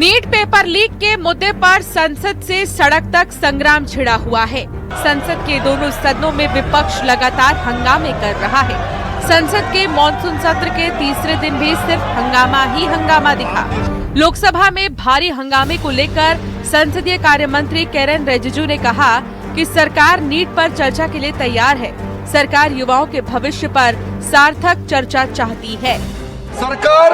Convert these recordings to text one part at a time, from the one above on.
NEET paper leak के मुद्दे पर संसद से सड़क तक संग्राम छिड़ा हुआ है। संसद के दोनों सदनों में विपक्ष लगातार हंगामे कर रहा है। संसद के मॉनसून सत्र के तीसरे दिन भी सिर्फ हंगामा ही हंगामा दिखा। लोकसभा में भारी हंगामे को लेकर संसदीय कार्य मंत्री किरेन रिजिजू ने कहा कि सरकार नीट पर चर्चा के लिए तैयार है। सरकार युवाओं के भविष्य पर सार्थक चर्चा चाहती है। सरकार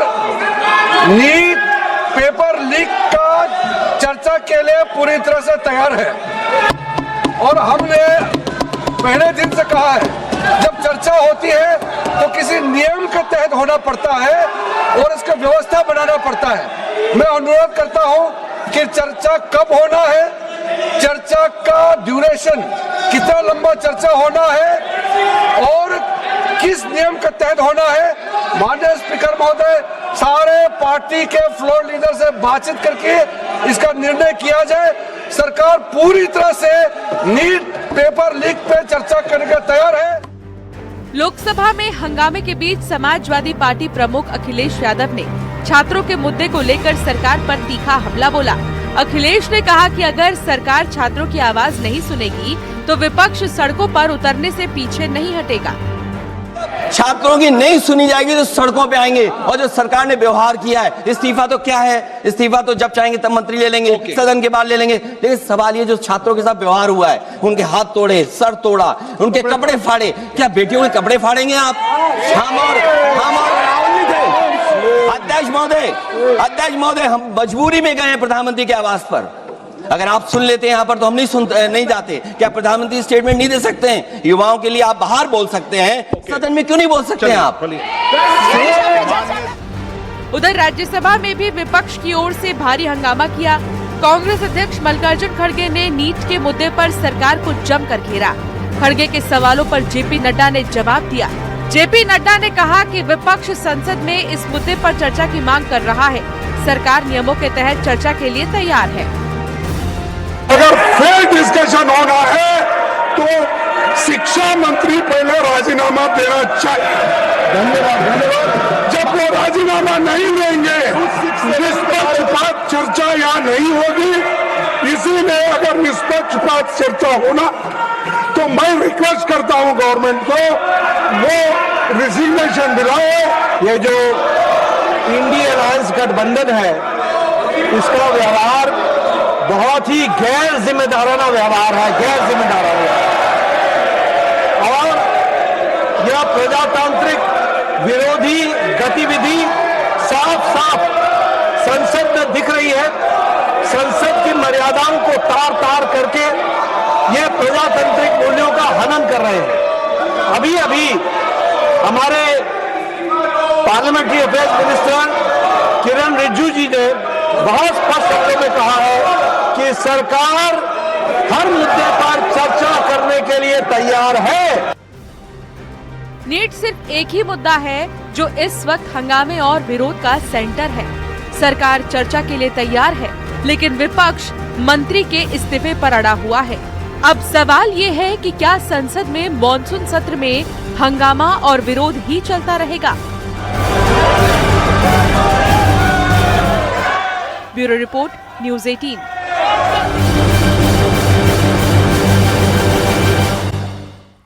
नीट पेपर लीक का चर्चा के लिए पूरी तरह से तैयार है और हमने पहले दिन से कहा है, जब चर्चा होती है तो किसी नियम के तहत होना पड़ता है और इसका व्यवस्था बनाना पड़ता है। मैं अनुरोध करता हूं कि चर्चा कब होना है, चर्चा का ड्यूरेशन, कितना लंबा चर्चा होना है और किस नियम के तहत होना है। माननीय स्पीकर महोदय, सारे पार्टी के फ्लोर लीडर से बातचीत करके इसका निर्णय किया जाए। सरकार पूरी तरह से नीट पेपर लीक पे चर्चा करने के तैयार है। लोकसभा में हंगामे के बीच समाजवादी पार्टी प्रमुख अखिलेश यादव ने छात्रों के मुद्दे को लेकर सरकार पर तीखा हमला बोला। अखिलेश ने कहा कि अगर सरकार छात्रों की आवाज नहीं सुनेगी तो विपक्ष सड़कों पर उतरने से पीछे नहीं हटेगा। छात्रों की नहीं सुनी जाएगी तो सड़कों पे आएंगे। और जो सरकार ने व्यवहार किया है, इस्तीफा तो क्या है, इस्तीफा तो जब चाहेंगे तब मंत्री ले लेंगे, सदन के बाद ले लेंगे। लेकिन सवाल ये जो छात्रों के साथ व्यवहार हुआ है, उनके हाथ तोड़े, सर तोड़ा, उनके कपड़े फाड़े, क्या बेटियों के कपड़े फाड़ेंगे आप? हम और राहुल जी थे। अध्यक्ष महोदय, हम मजबूरी में गए हैं प्रधानमंत्री के आवास पर। अगर आप सुन लेते हैं यहाँ पर तो हम नहीं जाते। क्या प्रधानमंत्री स्टेटमेंट नहीं दे सकते हैं? युवाओं के लिए आप बाहर बोल सकते हैं, सदन में क्यों नहीं बोल सकते हैं आप? उधर राज्यसभा में भी विपक्ष की ओर से भारी हंगामा किया। कांग्रेस अध्यक्ष मल्लिकार्जुन खड़गे ने नीट के मुद्दे पर सरकार को जमकर घेरा। खड़गे के सवालों पर जेपी नड्डा ने जवाब दिया। जेपी नड्डा ने कहा कि विपक्ष संसद में इस मुद्दे पर चर्चा की मांग कर रहा है। सरकार नियमों के तहत चर्चा के लिए तैयार है। अगर फेयर डिस्कशन होना है तो शिक्षा मंत्री पहले राजीनामा देना चाहिए। धन्यवाद। जब वो राजीनामा नहीं देंगे, निष्पक्षपात चर्चा यहाँ नहीं होगी। इसीलिए अगर निष्पक्षपात चर्चा होना तो मैं रिक्वेस्ट करता हूँ गवर्नमेंट को, वो रिजिग्नेशन दिलाए। ये जो इंडिया अलायंस गठबंधन है, इसका व्यवहार बहुत ही गैर जिम्मेदाराना व्यवहार है, गैर जिम्मेदाराना। और यह प्रजातांत्रिक विरोधी गतिविधि साफ संसद में दिख रही है। संसद की मर्यादाओं को तार करके यह प्रजातांत्रिक मूल्यों का हनन कर रहे हैं। अभी हमारे parliamentary affairs minister Kiren Rijiju ji ने बहुत स्पष्ट शब्दों में कहा है कि सरकार हर मुद्दे पर चर्चा करने के लिए तैयार है। नीट सिर्फ एक ही मुद्दा है जो इस वक्त हंगामे और विरोध का सेंटर है। सरकार चर्चा के लिए तैयार है, लेकिन विपक्ष मंत्री के इस्तीफे पर अड़ा हुआ है। अब सवाल ये है कि क्या संसद में मॉनसून सत्र में हंगामा और विरोध ही चलता रहेगा? Bureau report, news 18।